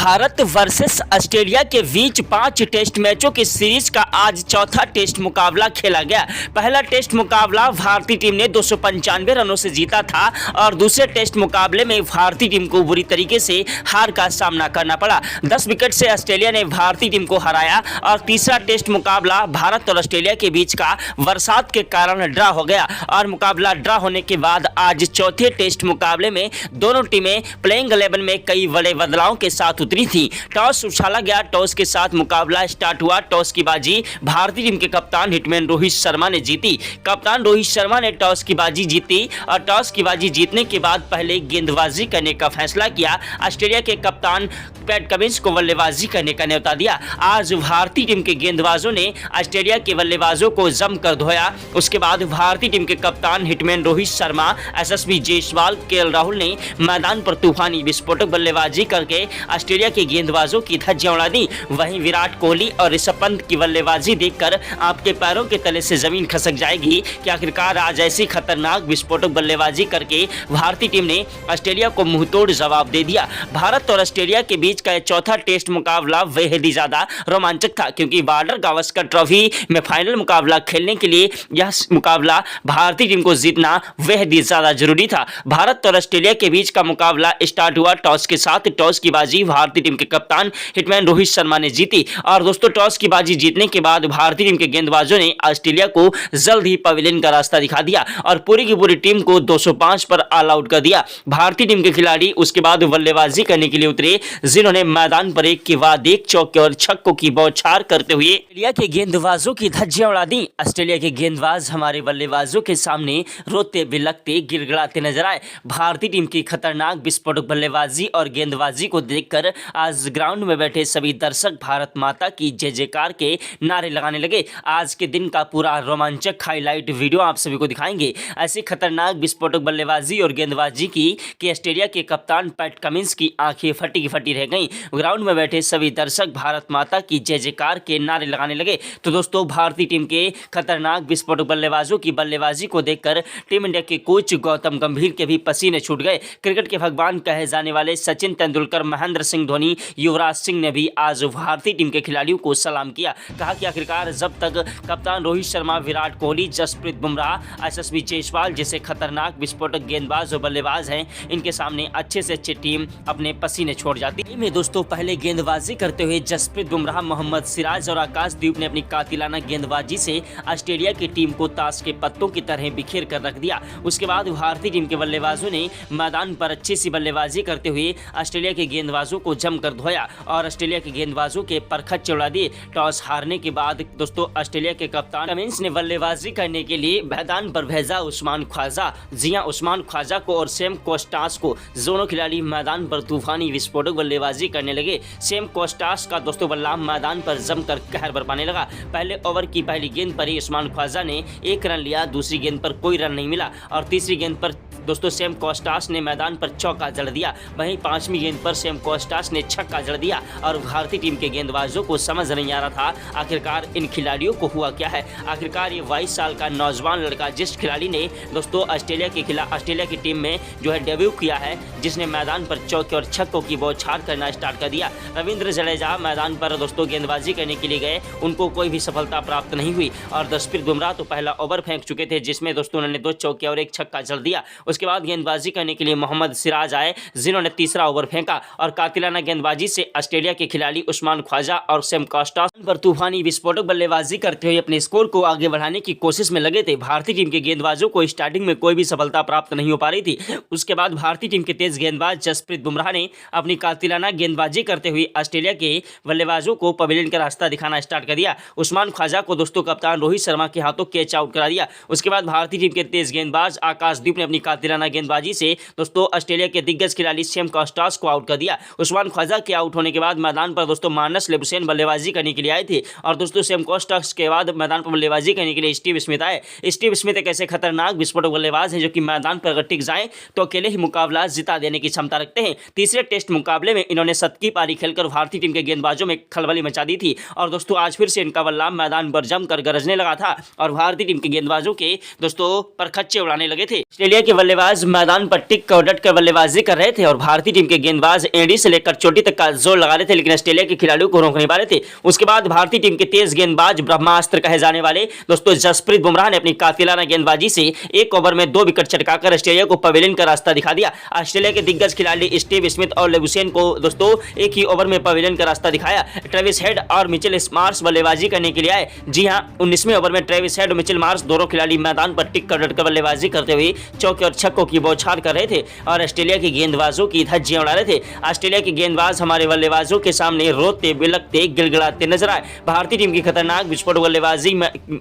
Bharat versus Australia के बीच 5 test मैचों की सीरीज का आज चौथा टेस्ट मुकाबला खेला गया। पहला टेस्ट मुकाबला भारतीय टीम ने 295 रनों से जीता था और दूसरे टेस्ट मुकाबले में भारतीय टीम को बुरी तरीके से हार का सामना करना पड़ा। 10 विकेट से ऑस्ट्रेलिया ने भारतीय टीम को हराया और तीसरा टेस्ट मुकाबला भारत और ऑस्ट्रेलिया के बीच का बरसात के कारण ड्रा हो गया और मुकाबला ड्रा होने के बाद आज चौथे टेस्ट मुकाबले में दोनों टीमें प्लेइंग 11 में कई बड़े बदलावों के साथ उतरी थी। टॉस उछाला गया, टॉस के साथ मुकाबला स्टार्ट हुआ। टॉस की बाजी भारतीय टीम के कप्तान हिटमैन रोहित शर्मा ने जीती। कप्तान रोहित शर्मा ने टॉस की बाजी जीती और टॉस की बाजी जीतने के बाद पहले गेंदबाजी करने का फैसला किया। ऑस्ट्रेलिया के कप्तान पैट कमिंस को बल्लेबाजी करने का न्योता दिया। आज भारतीय टीम के गेंदबाजों ने ऑस्ट्रेलिया के बल्लेबाजों को जमकर धोया। उसके बाद भारतीय टीम के कप्तान हिटमैन रोहित शर्मा, यशस्वी जायसवाल, केएल राहुल ने मैदान पर तूफानी विस्फोटक बल्लेबाजी करके ऑस्ट्रेलिया के गेंदबाजों की धज्जियां उड़ा दी। वहीं विराट कोहली और ऋषभ पंत की बल्लेबाजी देखकर आपके पैरों के तले से जमीन खसक जाएगी कि आखिरकार आज ऐसी खतरनाक विस्फोटक बल्लेबाजी करके भारतीय टीम ने ऑस्ट्रेलिया को मुंहतोड़ जवाब दे दिया। भारत और ऑस्ट्रेलिया के बीच का चौथा टेस्ट मुकाबला बेहद ही ज्यादा रोमांचक था क्योंकि बॉर्डर गावस्कर ट्रॉफी में फाइनल मुकाबला खेलने के लिए यह मुकाबला भारतीय टीम को जीतना बेहद ही ज्यादा जरूरी था। भारत और ऑस्ट्रेलिया के बीच का मुकाबला स्टार्ट हुआ टॉस के साथ। टॉस की बाजी भारतीय टीम के कप्तान हिटमैन रोहित शर्मा ने जीती और दोस्तों टॉस की बाजी जीतने के बाद भारतीय टीम के गेंदबाजों ने ऑस्ट्रेलिया को जल्द ही पवेलियन का रास्ता दिखा दिया और पूरी की पूरी टीम को 205 पर ऑल आउट कर दिया। भारतीय टीम के खिलाड़ी उसके बाद बल्लेबाजी करने के लिए उतरे, जिन्होंने मैदान पर एक के बाद एक चौके और छक्कों की बौछार करते हुए ऑस्ट्रेलिया के गेंदबाजों की धज्जियां उड़ा दी। ऑस्ट्रेलिया के गेंदबाज हमारे बल्लेबाजों के सामने रोते बिलखते गिड़गिड़ाते नजर आए। भारतीय टीम की खतरनाक विस्फोटक बल्लेबाजी और गेंदबाजी को देखकर आज ग्राउंड में बैठे सभी दर्शक भारत माता की जय जयकार के नारे लगाने लगे। आज के दिन का पूरा रोमांचक हाईलाइट वीडियो आप सभी को दिखाएंगे। ऐसी खतरनाक विस्फोटक बल्लेबाजी और गेंदबाजी की कि ऑस्ट्रेलिया के कप्तान पैट कमिंस की आंखें फटी की फटी रह गईं। ग्राउंड में बैठे सभी दर्शक भारत माता की जय जयकार के नारे लगाने लगे। तो दोस्तों भारतीय टीम के खतरनाक विस्फोटक बल्लेबाजों की बल्लेबाजी को देखकर टीम इंडिया के कोच गौतम गंभीर के भी पसीने छूट गए। क्रिकेट के भगवान कहे जाने वाले सचिन तेंदुलकर, महेंद्र सिंह धोनी, युवराज सिंह ने भी आज भारतीय टीम के खिलाड़ियों को सलाम किया। कहा कि आखिरकार जब तक कप्तान रोहित शर्मा, विराट कोहली, जसप्रीत बुमराह, यशस्वी जायसवाल जैसे खतरनाक विस्फोटक गेंदबाज और बल्लेबाज हैं, इनके सामने अच्छे से अच्छी टीम अपने पसीने छोड़ जाती है। दोस्तों पहले गेंदबाजी करते हुए जसप्रीत बुमराह, मोहम्मद सिराज और आकाशदीप ने अपनी कातिलाना गेंदबाजी से ऑस्ट्रेलिया की टीम को ताश के पत्तों की तरह बिखेर कर रख दिया। उसके बाद भारतीय टीम के बल्लेबाजों ने मैदान पर अच्छी सी बल्लेबाजी करते हुए ऑस्ट्रेलिया के गेंदबाजों को जमकर धोया और ऑस्ट्रेलिया के गेंदबाजों के परखच्चे उड़ा दिए। टॉस हारने के बाद दोस्तों ऑस्ट्रेलिया के कप्तान कमिंस ने बल्लेबाजी करने के लिए मैदान पर भेजा उस्मान ख्वाजा। जी हां, उस्मान ख्वाजा को और सेम कोस्टास को, दोनों खिलाड़ी मैदान पर तूफानी विस्फोटक बल्लेबाजी करने लगे। सेम कोस्टास का दोस्तों बल्ला मैदान पर जमकर कहर बरपाने लगा। पहले ओवर की पहली गेंद पर ही उस्मान ख्वाजा ने 1 रन लिया, दूसरी गेंद पर कोई रन नहीं मिला और तीसरी गेंद पर दोस्तों सेम कोस्टास ने मैदान पर चौका जड़ दिया। वहीं 5वीं गेंद पर सेम कोस्टास ने छक्का जड़ दिया और भारतीय टीम के गेंदबाजों को समझ नहीं आ रहा था आखिरकार इन खिलाड़ियों को हुआ क्या है। आखिरकार ये 22 साल का नौजवान लड़का, जिस खिलाड़ी ने दोस्तों ऑस्ट्रेलिया की टीम में जो है डेब्यू किया है, जिसने मैदान पर चौके और छक्कों की बौछार करना स्टार्ट कर दिया। रविंद्र जडेजा मैदान पर दोस्तों गेंदबाजी करने के लिए गए, उनको कोई भी सफलता प्राप्त नहीं हुई और जसप्रीत बुमराह तो पहला ओवर फेंक चुके थे, जिसमें दोस्तों उन्होंने 2 चौके और 1 छक्का जड़ दिया। उसके बाद गेंदबाजी करने के लिए मोहम्मद सिराज आए, जिन्होंने तीसरा ओवर फेंका और कातिलाना गेंदबाजी से ऑस्ट्रेलिया के खिलाड़ी उस्मान ख्वाजा और सेम कोस्टास पर तूफानी विस्फोटक बल्लेबाजी करते हुए अपने स्कोर को आगे बढ़ाने की कोशिश में लगे थे। भारतीय टीम के गेंदबाजों को स्टार्टिंग में कोई भी सफलता प्राप्त नहीं हो पा रही थी। उसके बाद भारतीय टीम के तेज गेंदबाज जसप्रीत बुमराह ने अपनी कातिलाना गेंदबाजी करते हुए ऑस्ट्रेलिया के बल्लेबाजों को पवेलियन का रास्ता दिखाना स्टार्ट कर दिया। उस्मान ख्वाजा को दोस्तों कप्तान रोहित शर्मा के हाथों कैच आउट करा दिया। उसके बाद भारतीय टीम के तेज गेंदबाज आकाशदीप ने अपनी कातिलाना गेंदबाजी से दोस्तों ऑस्ट्रेलिया के दिग्गज खिलाड़ी सेम कोस्टास को आउट कर दिया। उस्मान ख्वाजा के आउट होने के बाद मैदान पर दोस्तों मार्नस लेबुशेन बल्लेबाजी करने के लिए आए थे और दोस्तों सेम कोस्टास के बाद मैदान पर बल्लेबाजी करने के लिए स्टीव स्मिथ आए। स्टीव स्मिथ एक ऐसे खतरनाक विस्फोटक बल्लेबाज हैं जो कि मैदान पर अगर टिक जाएं तो अकेले ही मुकाबला जिता देने की क्षमता रखते हैं। तीसरे टेस्ट मुकाबले में इन्होंने 7 की पारी खेलकर भारतीय टीम के गेंदबाजों में खलबली मचा दी थी और दोस्तों आज फिर से इनका बल्ला मैदान पर जमकर गरजने लगा था और भारतीय टीम के गेंदबाजों के दोस्तों परखच्चे उड़ाने लगे थे। ऑस्ट्रेलिया के बल्लेबाज मैदान पर टिक कर डट कर बल्लेबाजी कर रहे थे और भारतीय टीम के गेंदबाज एड़ी से लेकर चोटी तक का जोर लगा रहे थे, लेकिन ऑस्ट्रेलिया के खिलाड़ियों को रोक नहीं पा रहे थे। उसके बाद भारतीय टीम के तेज गेंदबाज ब्रह्मास्त्र कहे जाने वाले दोस्तों जसप्रीत बुमराह ने अपनी कातिलाना गेंदबाजी से एक ओवर में 2 विकेट चटकाकर ऑस्ट्रेलिया को पवेलियन का रास्ता दिखा दिया। ऑस्ट्रेलिया के दिग्गज खिलाड़ी स्टीव स्मिथ और लेगुसेन को दोस्तों एक ही ओवर में पवेलियन का रास्ता दिखाया। ट्रेविस हेड और मिचेल मार्श बल्लेबाजी करने के लिए आए। जी हां, 19वें ओवर में ट्रेविस हेड और मिचेल मार्श दोनों खिलाड़ी मैदान पर टिक कर डट कर बल्लेबाजी करते हुए चौके और छक्कों की बौछार कर रहे थे और ऑस्ट्रेलिया के गेंदबाजों की धज्जियां उड़ा रहे थे। ऑस्ट्रेलिया के गेंदबाज हमारे बल्लेबाजों के सामने रोते बिलखते गिड़गिड़ाते नजर आए। भारतीय टीम की खतरनाक विस्फोट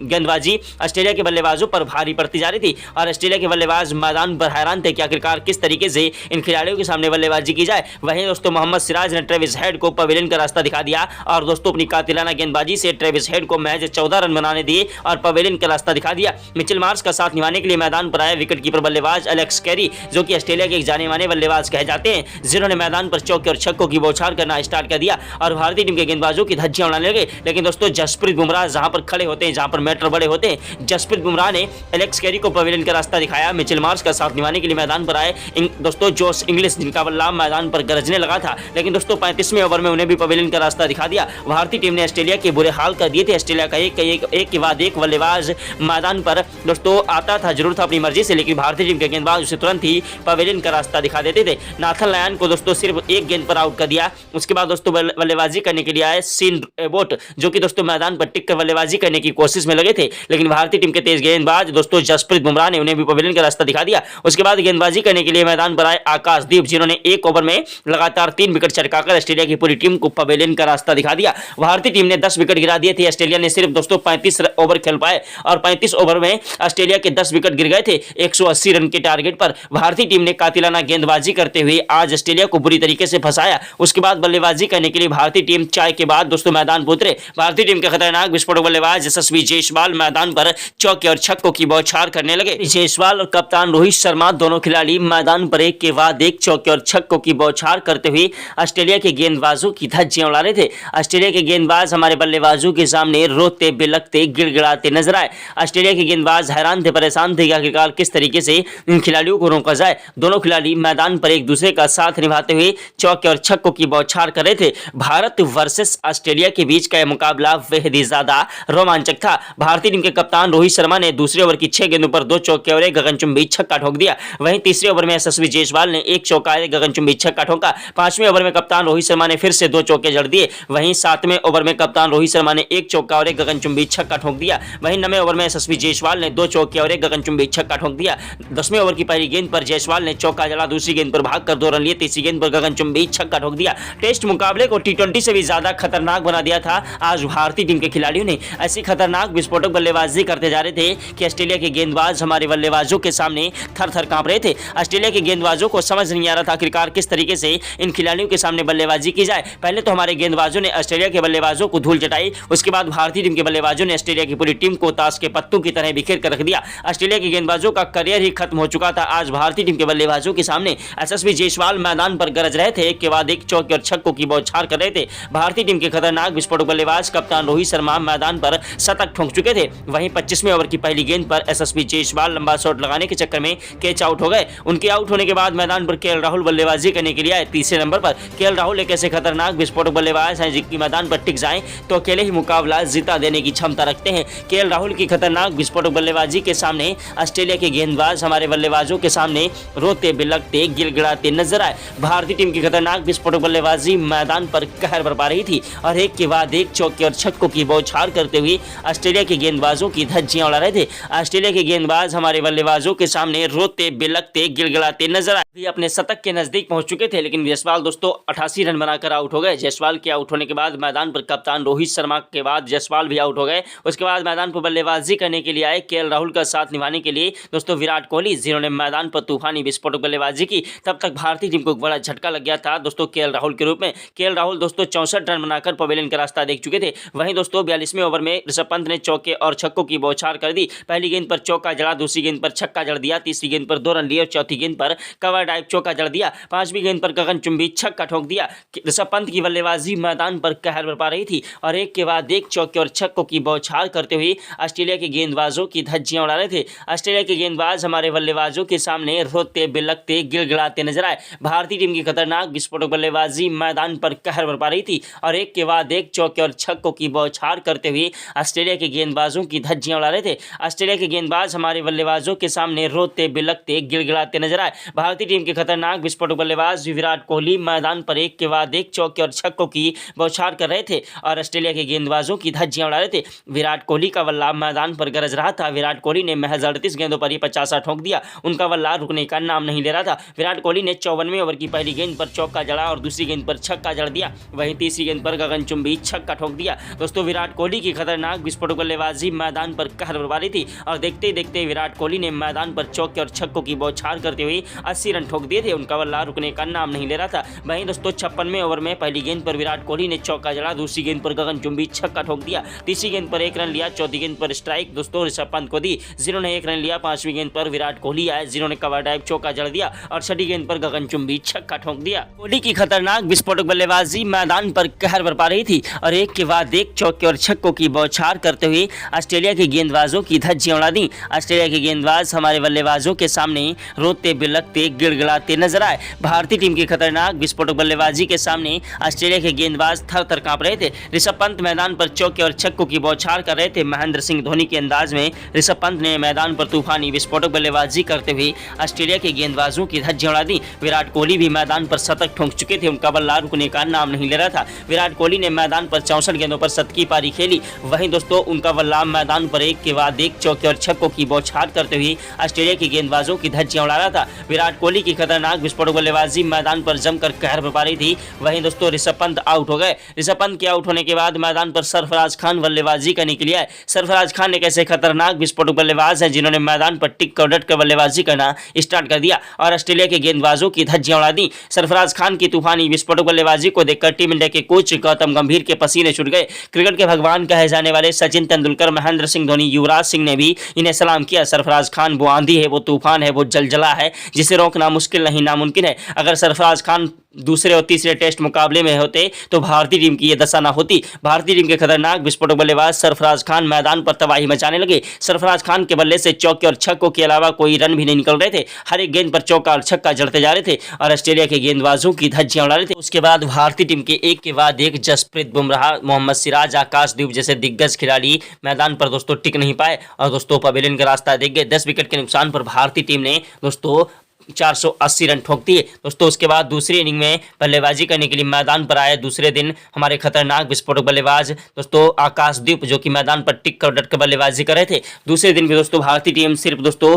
गेंदबाजी ऑस्ट्रेलिया के बल्लेबाजों पर भारी पड़ती जा रही थी और ऑस्ट्रेलिया के बल्लेबाज मैदान पर हैरान थे कि आखिरकार किस तरीके से इन खिलाड़ियों के सामने बल्लेबाजी की जाए। वहीं दोस्तों मोहम्मद सिराज ने ट्रेविस हेड को पवेलियन का रास्ता दिखा दिया और दोस्तों अपनी कातिलाना गेंदबाजी से ट्रेविस हेड को महज 14 रन बनाने दिए और पवेलियन का रास्ता दिखा दिया। मिचेल मार्श का साथ निभाने के लिए मैदान पर आए विकेटकीपर बल्लेबाज एलेक्स कैरी, जो कि ऑस्ट्रेलिया के एक जाने माने बल्लेबाज कहे जाते हैं, जिन्होंने मैदान पर चौके और छक्कों की बौछार करना स्टार्ट कर दिया और भारतीय टीम के गेंदबाजों की धज्जियां उड़ाने लगे। लेकिन दोस्तों जसप्रीत बुमराह जहां पर खड़े होते हैं, जहां पर मैटर बड़े होते हैं, जसप्रीत बुमराह ने एलेक्स कैरी को पवेलियन का रास्ता दिखाया। मिचेल मार्श का साथ निभाने के लिए मैदान पर आए दोस्तों जोश इंग्लिश, जिनका बल्ला मैदान पर गरजने लगा था, लेकिन दोस्तों 35वें ओवर में उन्हें भी पवेलियन का रास्ता दिखा दिया। भारतीय टीम ने ऑस्ट्रेलिया के बुरे हाल कर दिए थे। ऑस्ट्रेलिया का एक के बाद एक बल्लेबाज मैदान पर दोस्तों आता था, जरूर था अपनी मर्जी से, लेकिन भारतीय टीम के गेंदबाज उसे तुरंत ही पवेलियन का रास्ता दिखा देते थे। नाथन लायन को दोस्तों सिर्फ एक गेंद पर आउट कर दिया। उसके बाद दोस्तों बल्लेबाजी करने के लिए आए सीन एबोट, जो कि दोस्तों मैदान पर टिक कर बल्लेबाजी करने की कोशिश में लगे थे, लेकिन भारतीय टीम के तेज गेंदबाज दोस्तों जसप्रीत बुमराह ने उन्हें भी पवेलियन का रास्ता दिखा दिया। उसके बाद गेंदबाजी करने के लिए मैदान पर आए आकाशदीप, जिन्होंने एक ओवर में लगातार 3 विकेट चटकाकर ऑस्ट्रेलिया की पूरी टीम को पवेलियन का रास्ता दिखा दिया। भारतीय टीम ने 10 विकेट गिरा दिए थे। ऑस्ट्रेलिया ने सिर्फ दोस्तों 35 ओवर खेल पाए और 35 ओवर में ऑस्ट्रेलिया के 10 विकेट गिर गए थे 180 रन के टारगेट पर। भारतीय टीम ने कातिलाना गेंदबाजी करते हुए आज ऑस्ट्रेलिया को बुरी तरीके से फंसाया। उसके बाद बल्लेबाजी करने के लिए भारतीय टीम चाय के बाद दोस्तों मैदान पर उतरे। भारतीय टीम के खतरनाक विस्फोटक बल्लेबाज यशस्वी जायसवाल मैदान पर चौके और छक्कों की बौछार करने लगे। जायसवाल और कप्तान रोहित शर्मा दोनों खिलाड़ी मैदान पर एक के बाद एक चौके और छक्कों की बौछार करते हुए ऑस्ट्रेलिया के गेंदबाजों की धज्जियां उड़ा रहे थे। ऑस्ट्रेलिया के गेंदबाज हमारे बल्लेबाजों के सामने रोते बिलखते गिड़गिड़ाते नजर आए। ऑस्ट्रेलिया के गेंदबाज हैरान थे, परेशान थे कि आखिरकार किस तरीके से इन खिलाड़ियों को रोका जाए। दोनों खिलाड़ी मैदान पर एक दूसरे का साथ निभाते हुए चौके और छक्कों की बौछार कर रहे थे। भारत वर्सेस ऑस्ट्रेलिया के बीच का यह मुकाबला बेहद ही ज्यादा रोमांचक था। भारतीय टीम के कप्तान रोहित शर्मा ने दूसरे ओवर की 6 गेंदों पर 2 चौके और एक गगनचुंबी छक्का ठोक दिया। वहीं तीसरे ओवर में यशस्वी जायसवाल ने 1 चौका और एक गगनचुंबी छक्का ठोका। 5वें ओवर में कप्तान रोहित शर्मा ने फिर से 2 चौके जड़ दिए। वहीं 7वें ओवर में कप्तान रोहित शर्मा ने 1 चौका और एक गगनचुंबी छक्का ठोक दिया। वहीं 9वें ओवर में यशस्वी जायसवाल ने 2 चौके और एक गगनचुंबी छक्का ठोक दिया। 10वें ओवर की पहली गेंद पर जायसवाल ने चौका जड़ा, दूसरी गेंद पर भागकर 2 रन लिए, तीसरी गेंद पर गगनचुंबी छक्का ठोक दिया। टेस्ट मुकाबले को T20 से भी ज्यादा खतरनाक बना दिया था। आज भारतीय टीम के खिलाड़ियों ने ऐसी खतरनाक विस्फोटक बल्लेबाजी करते जा रहे थे कि ऑस्ट्रेलिया के गेंदबाज हमारे बल्लेबाजों के सामने थर-थर कांप रहे थे। ऑस्ट्रेलिया के गेंदबाजों को समझ नहीं आ रहा था आखिरकार किस तरीके से इन खिलाड़ियों के सामने बल्लेबाजी की जाए। पहले तो हमारे गेंदबाजों ने ऑस्ट्रेलिया के बल्लेबाजों को धूल चटाई, उसके बाद भारतीय टीम के बल्लेबाजों ने ऑस्ट्रेलिया की पूरी टीम को ताश के पत्तों की तरह बिखेर कर रख दिया। ऑस्ट्रेलिया के गेंदबाजों का करियर ही खत्म हो चुका था। आज भारतीय टीम के बल्लेबाजों के सामने यशस्वी जायसवाल मैदान पर गरज रहे थे, एक के बाद एक चौके और छक्कों की बौछार कर रहे थे। भारतीय टीम के खतरनाक विस्फोटक बल्लेबाज कप्तान रोहित शर्मा मैदान पर शतक ठोक चुके थे। वहीं 25वें ओवर की पहली गेंद पर यशस्वी जायसवाल लंबा शॉट लगाने के चक्कर में कैच आउट हो गए। उनके आउट होने के बाद मैदान पर केएल राहुल बल्लेबाजी करने के लिए आए। तीसरे नंबर पर केएल राहुल एक ऐसे खतरनाक विस्फोटक बल्लेबाज हैं जिनकी मैदान पर टिक जाएं तो अकेले ही मुकाबला जीता देने की क्षमता रखते हैं। केएल राहुल की खतरनाक विस्फोटक बल्लेबाजी के सामने ऑस्ट्रेलिया के गेंदबाज हमारे बल्लेबाजों के सामने रोते बिलखते गिड़गिड़ाते नजर आए। भारतीय टीम की खतरनाक विस्फोटक बल्लेबाजी मैदान पर कहर बरपा रही थी और एक के बाद एक चौके और छक्कों की बौछार करते हुए ऑस्ट्रेलिया के गेंदबाजों की धज्जियां उड़ा रहे थे। ऑस्ट्रेलिया के गेंदबाज हमारे बल्लेबाजों के सामने रोते बिलखते गिड़गिड़ाते नजर आए। भी अपने शतक के नजदीक पहुंच चुके थे, लेकिन जायसवाल दोस्तों 88 रन बनाकर आउट हो गए। जायसवाल के आउट होने के बाद मैदान पर कप्तान रोहित शर्मा के बाद जायसवाल भी आउट हो गए। उसके बाद मैदान पर बल्लेबाजी करने के लिए आए केएल राहुल का साथ निभाने के लिए दोस्तों विराट कोहली, जिन्होंने मैदान पर तूफानी विस्फोटक बल्लेबाजी की। तब तक भारतीय टीम को बड़ा झटका लग गया था दोस्तों केएल राहुल के रूप में। केएल राहुल दोस्तों 64 रन बनाकर पवेलियन का रास्ता देख चुके थे। वहीं दोस्तों 42वें ओवर में ऋषभ पंत ने चौके और छक्कों की बौछार कर दी। पहली गेंद पर चौका जड़ा, दूसरी गेंद पर छक्का जड़ दिया, तीसरी गेंद पर 2 रन लिए और चौथी गेंद पर कवर कवर ड्राइव चौका जड़ दिया। 5वीं गेंद पर गगनचुंबी छक्का ठोक दिया। ऋषभ पंत की बल्लेबाजी मैदान पर कहर बरपा रही थी और एक के बाद एक चौके और छक्कों की बौछार करते हुए ऑस्ट्रेलिया के गेंदबाजों की धज्जियां उड़ा रहे थे। ऑस्ट्रेलिया के गेंदबाज हमारे बल्लेबाजों के सामने रोते बिलखते गिड़गिड़ाते नजर आए। भारतीय टीम की खतरनाक विस्फोटक बल्लेबाजी मैदान पर कहर बरपा रही थी और एक के बाद एक चौके और छक्कों की बौछार करते हुए ऑस्ट्रेलिया के गेंदबाजों की धज्जियां उड़ा रहे थे। ऑस्ट्रेलिया के गेंदबाज हमारे बल्लेबाजों के सामने रोते बिलखते गिड़गिड़ाते नजर आए। भारतीय टीम के खतरनाक विस्फोटक बल्लेबाज विराट कोहली मैदान पर एक के बाद एक चौके और छक्कों की बौछार कर रहे थे और ऑस्ट्रेलिया के गेंदबाजों की धज्जियां उड़ा रहे थे। विराट कोहली का बल्ला मैदान पर गरज रहा था। विराट कोहली ने महज 38 गेंदों पर ही 50 ठोक दिया। उनका बल्ला रुकने का नाम नहीं ले रहा था। विराट कोहली ने 54वें ओवर की पहली गेंद पर चौका जड़ा और दूसरी गेंद पर छक्का जड़ दिया। वहीं तीसरी गेंद पर गगनचुंबी छक्का ठोक दिया। दोस्तों, विराट कोहली की खतरनाक विस्फोटक बल्लेबाजी मैदान पर कहर बरपा रही थी और देखते ही देखते विराट कोहली ने मैदान पर चौके और छक्कों की बौछार करते हुए 80 रन ठोक दिए थे। उनका बल्ला रुकने का नाम नहीं ले रहा था। वहीं दोस्तों, 56वें ओवर में पहली गेंद पर विराट कोहली ने चौका जड़ा, दूसरी गेंद पर गगनचुंबी छक्का ठोक दिया, तीसरी गेंद पर 1 रन लिया, चौथी गेंद पर स्ट्राइक दोस्तों ऋषभ पंत को दी जिन्होंने 1 रन लिया। 5वीं गेंद पर विराट कोहली आए जिन्होंने कवर ड्राइव चौका जड़ दिया और छठी गेंद पर गगनचुंबी छक्का ठोक दिया। कोहली की खतरनाक विस्फोटक बल्लेबाजी मैदान पर कहर बरपा रही थी और एक के बाद एक चौके और छक्कों की बौछार करते हुए ऑस्ट्रेलिया के गेंदबाजों की धज्जियां उड़ा दी। ऑस्ट्रेलिया के गेंदबाज हमारे बल्लेबाजों के सामने रोते बिलखते गिड़गिड़ाते नजर आए। भारतीय टीम की खतरनाक विस्फोटक बल्लेबाजी के सामने ऑस्ट्रेलिया के गेंदबाज थर थर कांप रहे थे। ऋषभ पंत मैदान पर चौके और छक्कों की बौछार कर रहे थे। महेंद्र सिंह धोनी के अंदाज में ऋषभ पंत ने मैदान पर तूफानी विस्फोटक बल्लेबाजी करते हुए ऑस्ट्रेलिया के गेंदबाजों की धज्जियां उड़ा दी। विराट कोहली भी मैदान पर शतक ठोक चुके थे। उनका बल्ला रुकने का नाम नहीं ले रहा था। विराट कोहली ने मैदान पर 64 गेंदों पर शतकीय पारी खेली। वहीं दोस्तों, उनका बल्ला मैदान पर एक के बाद एक चौके और छक्कों की बौछार करते हुए ऑस्ट्रेलिया के गेंदबाजों की धज्जियां उड़ा रहा था। विराट कोहली की खतरनाक विस्फोटक बल्लेबाजी मैदान पर जमकर कहर बरपा रही थी। वहीं दोस्तों, ऋषभ पंत आउट हो गए। ऋषभ पंत के आउट होने के बाद मैदान पर सरफराज खान बल्लेबाजी करने के लिए आए। सरफराज खान एक ऐसे खतरनाक विस्फोटक बल्लेबाज हैं जिन्होंने मैदान पर टिक कर डट कर बल्लेबाजी करना स्टार्ट कर दिया और ऑस्ट्रेलिया के गेंदबाजों की धज्जियां उड़ा दी। सरफराज खान की तूफानी विस्फोटक बल्लेबाजी को देखकर टीम इंडिया के कोच गौतम गंभीर के पसीने छूट गए। क्रिकेट के भगवान कहे जाने वाले सचिन तेंदुलकर, महेंद्र सिंह धोनी, युवराज सिंह ने भी इन्हें सलाम किया। सरफराज खान वो आंधी है, वो तूफान है, वो जलजला है जिसे रोकना मुश्किल नहीं नामुमकिन है। अगर सरफराज खान दूसरे और तीसरे टेस्ट मुकाबले में होते तो भारतीय टीम की ये दशा न होती। भारतीय टीम के खतरनाक विस्फोटक बल्लेबाज सरफराज खान मैदान पर तबाही मचाने लगे। सरफराज खान के बल्ले से चौके और छक्कों के अलावा कोई रन भी नहीं निकल रहे थे। हर एक गेंद पर चौका और छक्का जड़ते जा रहे थे और ऑस्ट्रेलिया के गेंदबाजों की धज्जियां उड़ा रहे थे। उसके बाद भारतीय टीम के एक के बाद एक जसप्रीत बुमराह, मोहम्मद सिराज, आकाशदीप जैसे दिग्गज खिलाड़ी मैदान पर दोस्तों टिक नहीं पाए और दोस्तों पवेलियन का रास्ता देख गए। 10 विकेट के नुकसान पर भारतीय टीम ने दोस्तों 480 रन ठोक दिए। दोस्तों, उसके बाद दूसरी इनिंग में बल्लेबाजी करने के लिए मैदान पर आए दूसरे दिन हमारे खतरनाक विस्फोटक बल्लेबाज दोस्तों आकाशदीप, जो कि मैदान पर टिक कर डट कर बल्लेबाजी कर रहे थे। दूसरे दिन भी दोस्तों भारतीय टीम सिर्फ दोस्तों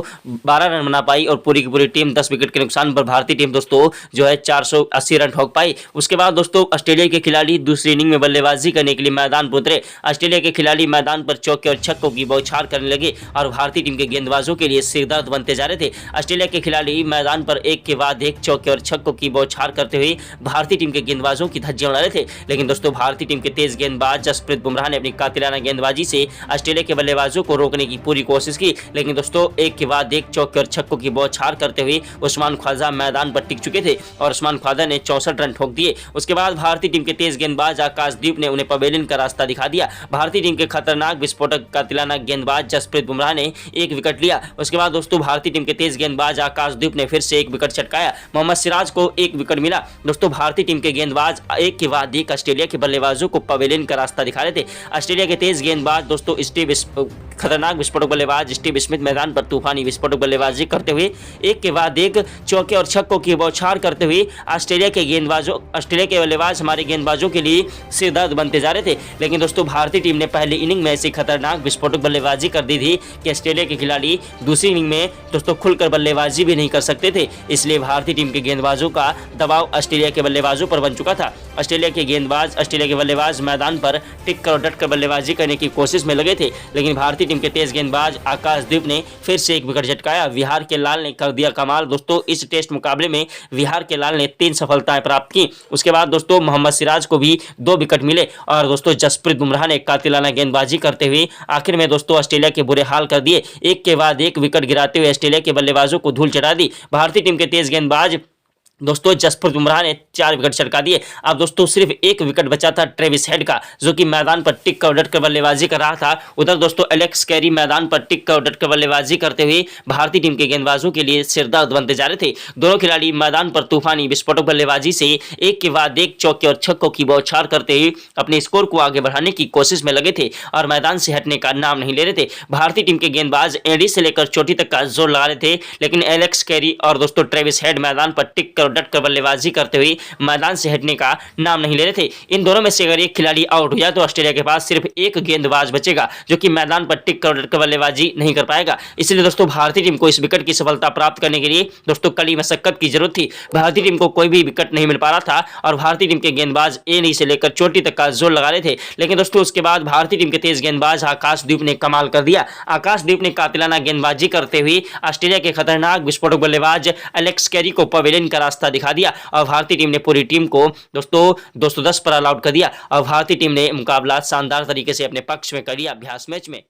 12 रन बना पाई और पूरी की पूरी टीम 10 विकेट के नुकसान पर भारतीय टीम दोस्तों जो है 480 रन ठोक पाई। उसके बाद दोस्तों ऑस्ट्रेलिया के खिलाड़ी दूसरी इनिंग में बल्लेबाजी करने के लिए मैदान पर उतरे। ऑस्ट्रेलिया के खिलाड़ी मैदान पर चौके और छक्कों की बौछार करने लगे और भारतीय टीम के गेंदबाजों के लिए सिरदर्द बनते जा रहे थे। ऑस्ट्रेलिया के खिलाड़ी मैदान पर एक के बाद एक चौके और छक्कों की बौछार करते हुए भारतीय टीम के गेंदबाजों की धज्जियां उड़ा रहे थे। लेकिन दोस्तों भारतीय टीम के तेज गेंदबाज जसप्रीत बुमराह ने अपनी कातिलाना गेंदबाजी से ऑस्ट्रेलिया के बल्लेबाजों को रोकने की पूरी कोशिश की। लेकिन दोस्तों एक के बाद एक चौके और छक्कों की बौछार करते हुए उस्मान ख्वाजा मैदान पर टिक चुके थे और उस्मान ख्वाजा ने 64 रन ठोक दिए। उसके बाद भारतीय टीम के तेज गेंदबाज आकाशदीप ने उन्हें पवेलियन का रास्ता दिखा दिया। भारतीय टीम के खतरनाक विस्फोटक कातिलाना गेंदबाज जसप्रीत बुमराह ने 1 विकेट लिया। उसके बाद दोस्तों भारतीय टीम के तेज गेंदबाज आकाशदीप ने फिर से 1 विकेट चटकाया। मोहम्मद सिराज को 1 विकेट मिला। दोस्तों भारतीय टीम के गेंदबाज एक के बाद एक ऑस्ट्रेलिया के बल्लेबाजों को पवेलियन का रास्ता दिखा रहे थे। ऑस्ट्रेलिया के तेज गेंदबाज दोस्तों खतरनाक विस्फोटक बल्लेबाज स्टीव स्मिथ मैदान पर तूफानी विस्फोटक बल्लेबाजी करते हुए एक के बाद एक चौके और छक्कों की बौछार करते हुए ऑस्ट्रेलिया के बल्लेबाज हमारे गेंदबाजों के लिए सिरदर्द बनते जा रहे थे। लेकिन दोस्तों भारतीय टीम ने पहली इनिंग में ऐसी खतरनाक विस्फोटक बल्लेबाजी कर दी थी कि ऑस्ट्रेलिया के खिलाड़ी दूसरी इनिंग में दोस्तों खुलकर बल्लेबाजी भी नहीं कर सकते थे। इसलिए भारतीय टीम के गेंदबाजों का दबाव ऑस्ट्रेलिया के बल्लेबाजों पर बन चुका था। ऑस्ट्रेलिया के बल्लेबाज मैदान पर टिक कर डट कर बल्लेबाजी करने की कोशिश में लगे थे। लेकिन भारतीय टीम के तेज गेंदबाज आकाशदीप ने फिर से 1 विकेट झटकाया। विहार के लाल ने कर दिया कमाल। दोस्तों इस टेस्ट मुकाबले में विहार के लाल ने 3 सफलताएं प्राप्त की। उसके बाद दोस्तों मोहम्मद सिराज को भी 2 विकेट मिले और दोस्तों जसप्रीत बुमराह ने कातिलाना गेंदबाजी करते हुए आखिर में दोस्तों ऑस्ट्रेलिया के बुरे हाल कर दिए। एक के बाद एक विकेट गिराते हुए ऑस्ट्रेलिया के बल्लेबाजों को धूल चढ़ा दी। भारतीय टीम के तेज गेंदबाज दोस्तों जसप्रीत बुमराह ने 4 विकेट चटका दिए। अब दोस्तों सिर्फ 1 विकेट बचा था ट्रेविस हेड का, जो कि मैदान पर टिक कर डट कर बल्लेबाजी कर रहा था। उधर दोस्तों एलेक्स कैरी मैदान पर टिक कर डट कर बल्लेबाजी करते हुए भारतीय टीम के गेंदबाजों के लिए सिरदर्द बनते जा रहे थे। दोनों खिलाड़ी मैदान पर तूफानी विस्फोटक बल्लेबाजी से एक के बाद एक चौके और छक्कों की बौछार करते हुए अपने स्कोर को आगे बढ़ाने की कोशिश में लगे थे और मैदान से हटने का नाम नहीं ले रहे थे। भारतीय टीम के गेंदबाज एडी से लेकर चोटी तक का जोर लगा रहे थे, लेकिन एलेक्स कैरी और दोस्तों ट्रेविस हेड मैदान पर टिक कर डट कर बल्लेबाजी करते हुए मैदान से हटने का नाम नहीं ले रहे थे। इन दोनों में से अगर एक खिलाड़ी आउट हो जाए तो ऑस्ट्रेलिया के पास सिर्फ एक गेंदबाज बचेगा, जो कि मैदान पर टिक कर डट कर बल्लेबाजी नहीं कर पाएगा। इसलिए दोस्तों भारतीय टीम को इस विकेट की सफलता प्राप्त करने के लिए दोस्तों कड़ी मशक्कत की जरूरत थी। भारतीय टीम को कोई भी विकेट नहीं मिल पा रहा था और भारतीय टीम के गेंदबाज ए से लेकर चोटी तक का जोर लगा रहे थे। लेकिन दोस्तों उसके बाद भारतीय टीम के तेज गेंदबाज आकाशदीप ने कमाल कर दिया। आकाशदीप ने कातिलाना गेंदबाजी करते हुए ऑस्ट्रेलिया के खतरनाक विस्फोटक बल्लेबाज एलेक्स कैरी को पवेलियन का रास्ता दिखा दिया और भारतीय टीम ने पूरी टीम को दोस्तों 210 पर ऑल आउट कर दिया और भारतीय टीम ने मुकाबला शानदार तरीके से अपने पक्ष में कर लिया अभ्यास मैच में।